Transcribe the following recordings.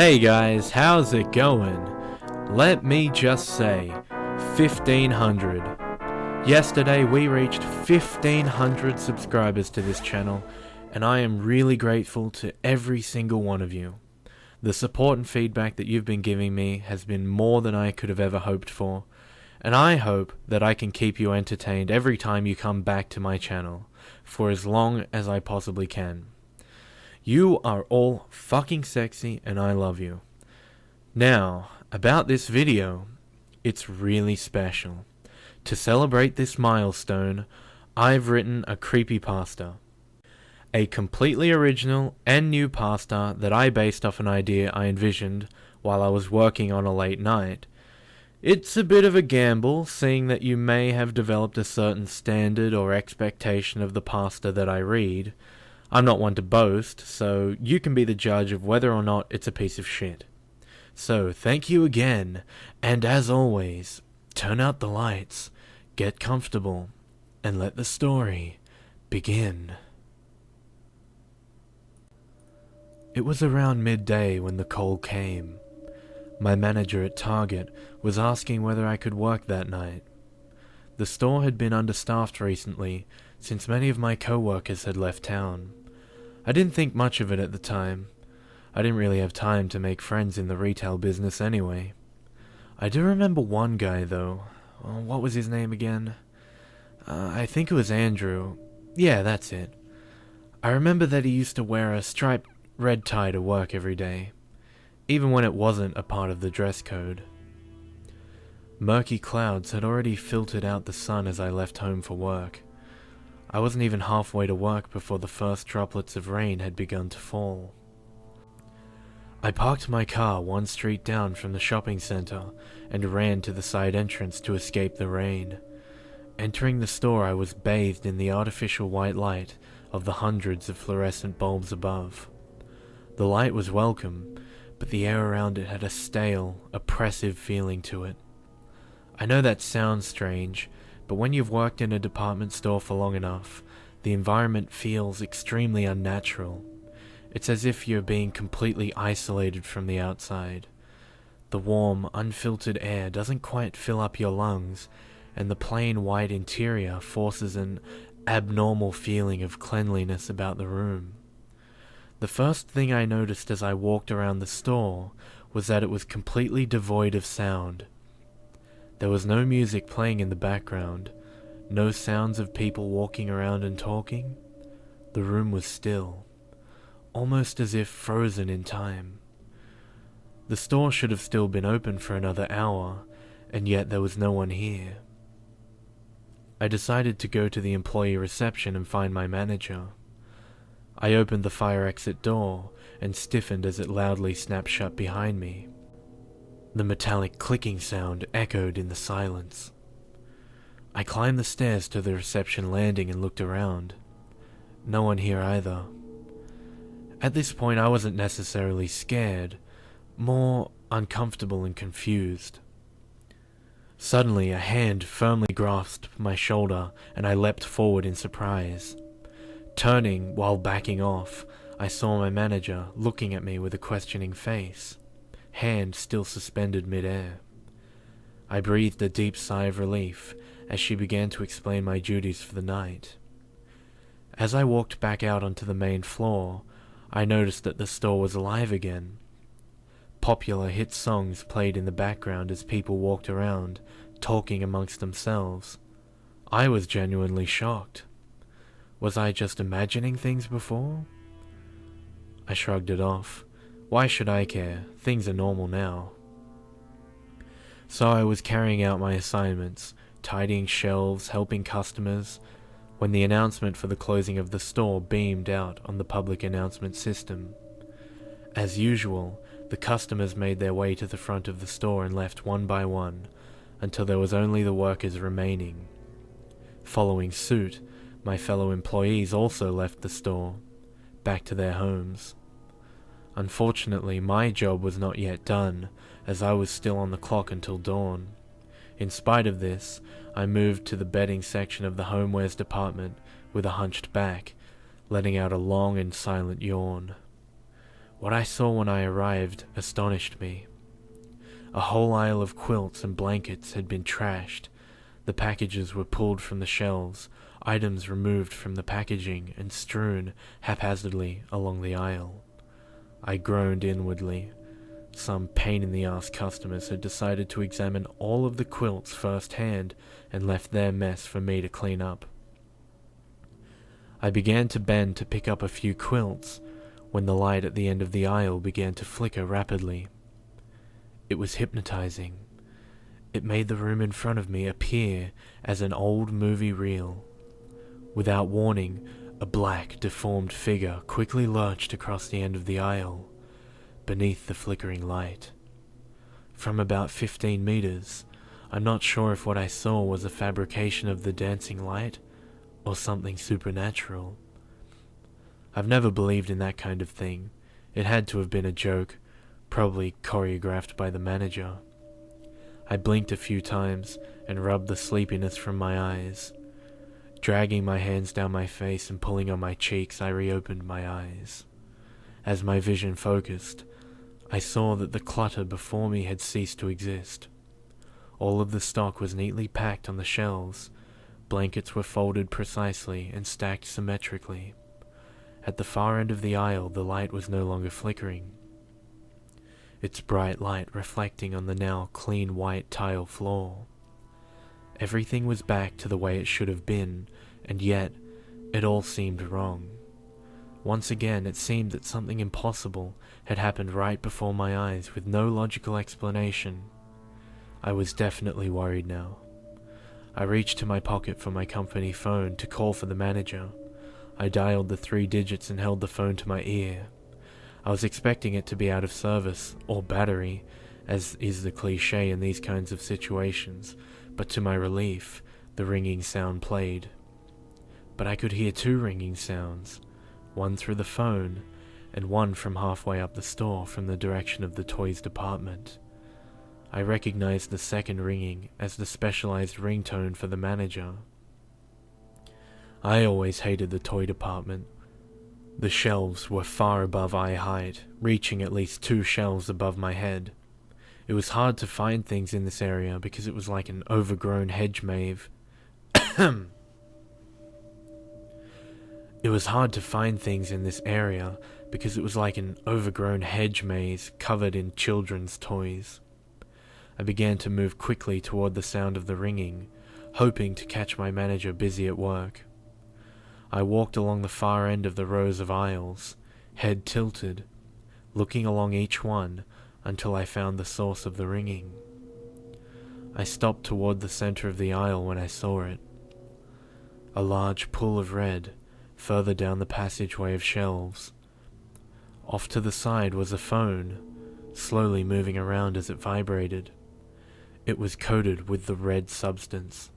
Hey guys, how's it going? Let me just say, 1500. Yesterday we reached 1500 subscribers to this channel, and I am really grateful to every single one of you. The support and feedback that you've been giving me has been more than I could have ever hoped for, and I hope that I can keep you entertained every time you come back to my channel, for as long as I possibly can. You are all fucking sexy and I love you. Now, about this video, it's really special. To celebrate this milestone, I've written a creepypasta. A completely original and new pasta that I based off an idea I envisioned while I was working on a late night. It's a bit of a gamble, seeing that you may have developed a certain standard or expectation of the pasta that I read. I'm not one to boast, so you can be the judge of whether or not it's a piece of shit. So, thank you again, and as always, turn out the lights, get comfortable, and let the story begin. It was around midday when the call came. My manager at Target was asking whether I could work that night. The store had been understaffed recently, since many of my co-workers had left town. I didn't think much of it at the time. I didn't really have time to make friends in the retail business anyway. I do remember one guy though. What was his name again? I think it was Andrew. Yeah, that's it. I remember that he used to wear a striped red tie to work every day, even when it wasn't a part of the dress code. Murky clouds had already filtered out the sun as I left home for work. I wasn't even halfway to work before the first droplets of rain had begun to fall. I parked my car one street down from the shopping center and ran to the side entrance to escape the rain. Entering the store, I was bathed in the artificial white light of the hundreds of fluorescent bulbs above. The light was welcome, but the air around it had a stale, oppressive feeling to it. I know that sounds strange, but when you've worked in a department store for long enough, the environment feels extremely unnatural. It's as if you're being completely isolated from the outside. The warm, unfiltered air doesn't quite fill up your lungs, and the plain white interior forces an abnormal feeling of cleanliness about the room. The first thing I noticed as I walked around the store was that it was completely devoid of sound. There was no music playing in the background, no sounds of people walking around and talking. The room was still, almost as if frozen in time. The store should have still been open for another hour, and yet there was no one here. I decided to go to the employee reception and find my manager. I opened the fire exit door and stiffened as it loudly snapped shut behind me. The metallic clicking sound echoed in the silence. I climbed the stairs to the reception landing and looked around. No one here either. At this point I wasn't necessarily scared, more uncomfortable and confused. Suddenly a hand firmly grasped my shoulder and I leapt forward in surprise. Turning while backing off, I saw my manager looking at me with a questioning face, hand still suspended mid-air. I breathed a deep sigh of relief as she began to explain my duties for the night. As I walked back out onto the main floor, I noticed that the store was alive again. Popular hit songs played in the background as people walked around, talking amongst themselves. I was genuinely shocked. Was I just imagining things before? I shrugged it off. Why should I care? Things are normal now. So I was carrying out my assignments, tidying shelves, helping customers, when the announcement for the closing of the store beamed out on the public announcement system. As usual, the customers made their way to the front of the store and left one by one, until there was only the workers remaining. Following suit, my fellow employees also left the store, back to their homes. Unfortunately, my job was not yet done, as I was still on the clock until dawn. In spite of this, I moved to the bedding section of the homewares department with a hunched back, letting out a long and silent yawn. What I saw when I arrived astonished me. A whole aisle of quilts and blankets had been trashed. The packages were pulled from the shelves, items removed from the packaging and strewn haphazardly along the aisle. I groaned inwardly. Some pain-in-the-ass customers had decided to examine all of the quilts firsthand and left their mess for me to clean up. I began to bend to pick up a few quilts when the light at the end of the aisle began to flicker rapidly. It was hypnotizing. It made the room in front of me appear as an old movie reel. Without warning, a black, deformed figure quickly lurched across the end of the aisle, beneath the flickering light. From about 15 meters, I'm not sure if what I saw was a fabrication of the dancing light or something supernatural. I've never believed in that kind of thing. It had to have been a joke, probably choreographed by the manager. I blinked a few times and rubbed the sleepiness from my eyes. Dragging my hands down my face and pulling on my cheeks, I reopened my eyes. As my vision focused, I saw that the clutter before me had ceased to exist. All of the stock was neatly packed on the shelves. Blankets were folded precisely and stacked symmetrically. At the far end of the aisle, the light was no longer flickering, its bright light reflecting on the now clean white tile floor. Everything was back to the way it should have been, and yet it all seemed wrong. Once again, it seemed that something impossible had happened right before my eyes with no logical explanation. I was definitely worried now. I reached to my pocket for my company phone to call for the manager. I dialed the 3 digits and held the phone to my ear. I was expecting it to be out of service, or battery, as is the cliché in these kinds of situations, but to my relief, the ringing sound played. But I could hear 2 ringing sounds, one through the phone, and one from halfway up the store from the direction of the toys department. I recognized the second ringing as the specialized ringtone for the manager. I always hated the toy department. The shelves were far above eye height, reaching at least 2 shelves above my head. It was hard to find things in this area because it was like an overgrown hedge maze. It was hard to find things in this area because it was like an overgrown hedge maze covered in children's toys. I began to move quickly toward the sound of the ringing, hoping to catch my manager busy at work. I walked along the far end of the rows of aisles, head tilted, looking along each one until I found the source of the ringing. I stopped toward the center of the aisle when I saw it. A large pool of red, further down the passageway of shelves. Off to the side was a phone, slowly moving around as it vibrated. It was coated with the red substance.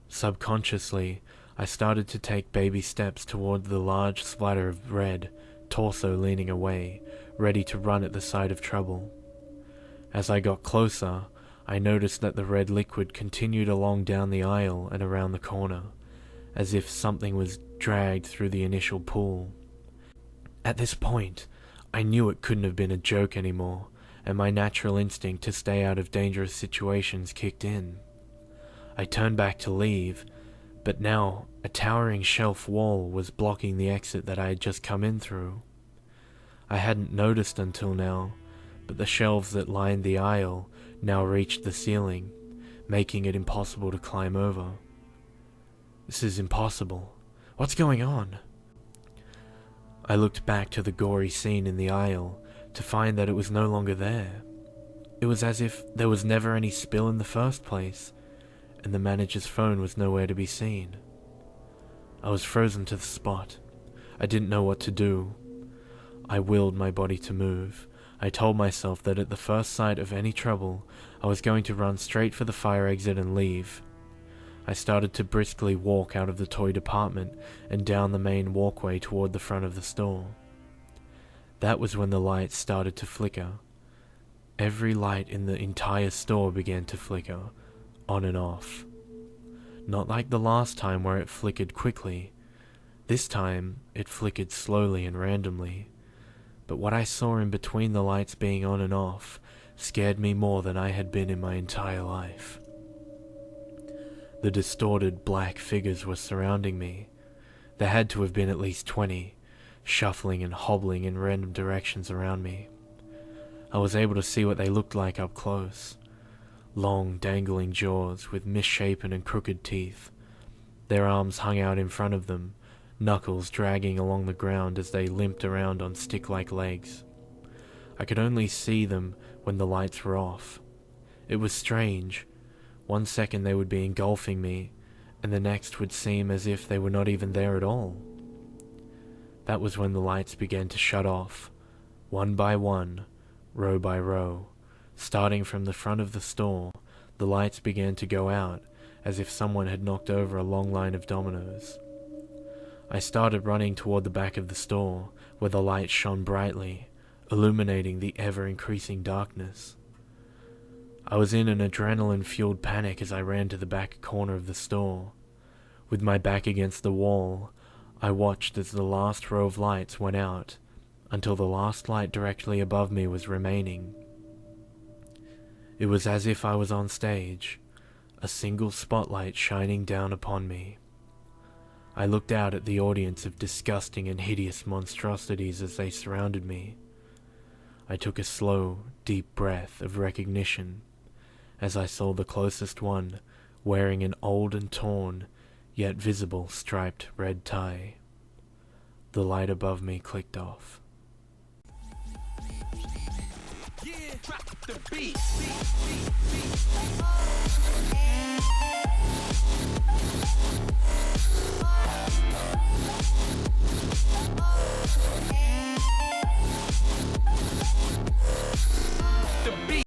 Subconsciously, I started to take baby steps toward the large splatter of red, torso leaning away, ready to run at the sight of trouble. As I got closer, I noticed that the red liquid continued along down the aisle and around the corner, as if something was dragged through the initial pool. At this point, I knew it couldn't have been a joke anymore, and my natural instinct to stay out of dangerous situations kicked in. I turned back to leave, but now a towering shelf wall was blocking the exit that I had just come in through. I hadn't noticed until now, but the shelves that lined the aisle now reached the ceiling, making it impossible to climb over. This is impossible. What's going on? I looked back to the gory scene in the aisle to find that it was no longer there. It was as if there was never any spill in the first place, and the manager's phone was nowhere to be seen. I was frozen to the spot. I didn't know what to do. I willed my body to move. I told myself that at the first sight of any trouble, I was going to run straight for the fire exit and leave. I started to briskly walk out of the toy department and down the main walkway toward the front of the store. That was when the lights started to flicker. Every light in the entire store began to flicker, on and off. Not like the last time where it flickered quickly. This time, it flickered slowly and randomly. but what I saw in between the lights being on and off scared me more than I had been in my entire life. The distorted black figures were surrounding me. There had to have been at least 20, shuffling and hobbling in random directions around me. I was able to see what they looked like up close. Long, dangling jaws with misshapen and crooked teeth. Their arms hung out in front of them, knuckles dragging along the ground as they limped around on stick-like legs. I could only see them when the lights were off. It was strange. One second they would be engulfing me, and the next would seem as if they were not even there at all. That was when the lights began to shut off, one by one, row by row. Starting from the front of the store, the lights began to go out, as if someone had knocked over a long line of dominoes. I started running toward the back of the store, where the lights shone brightly, illuminating the ever-increasing darkness. I was in an adrenaline-fueled panic as I ran to the back corner of the store. With my back against the wall, I watched as the last row of lights went out, until the last light directly above me was remaining. It was as if I was on stage, a single spotlight shining down upon me. I looked out at the audience of disgusting and hideous monstrosities as they surrounded me. I took a slow, deep breath of recognition as I saw the closest one wearing an old and torn, yet visible striped red tie. The light above me clicked off. Yeah, drop the beat. The beat.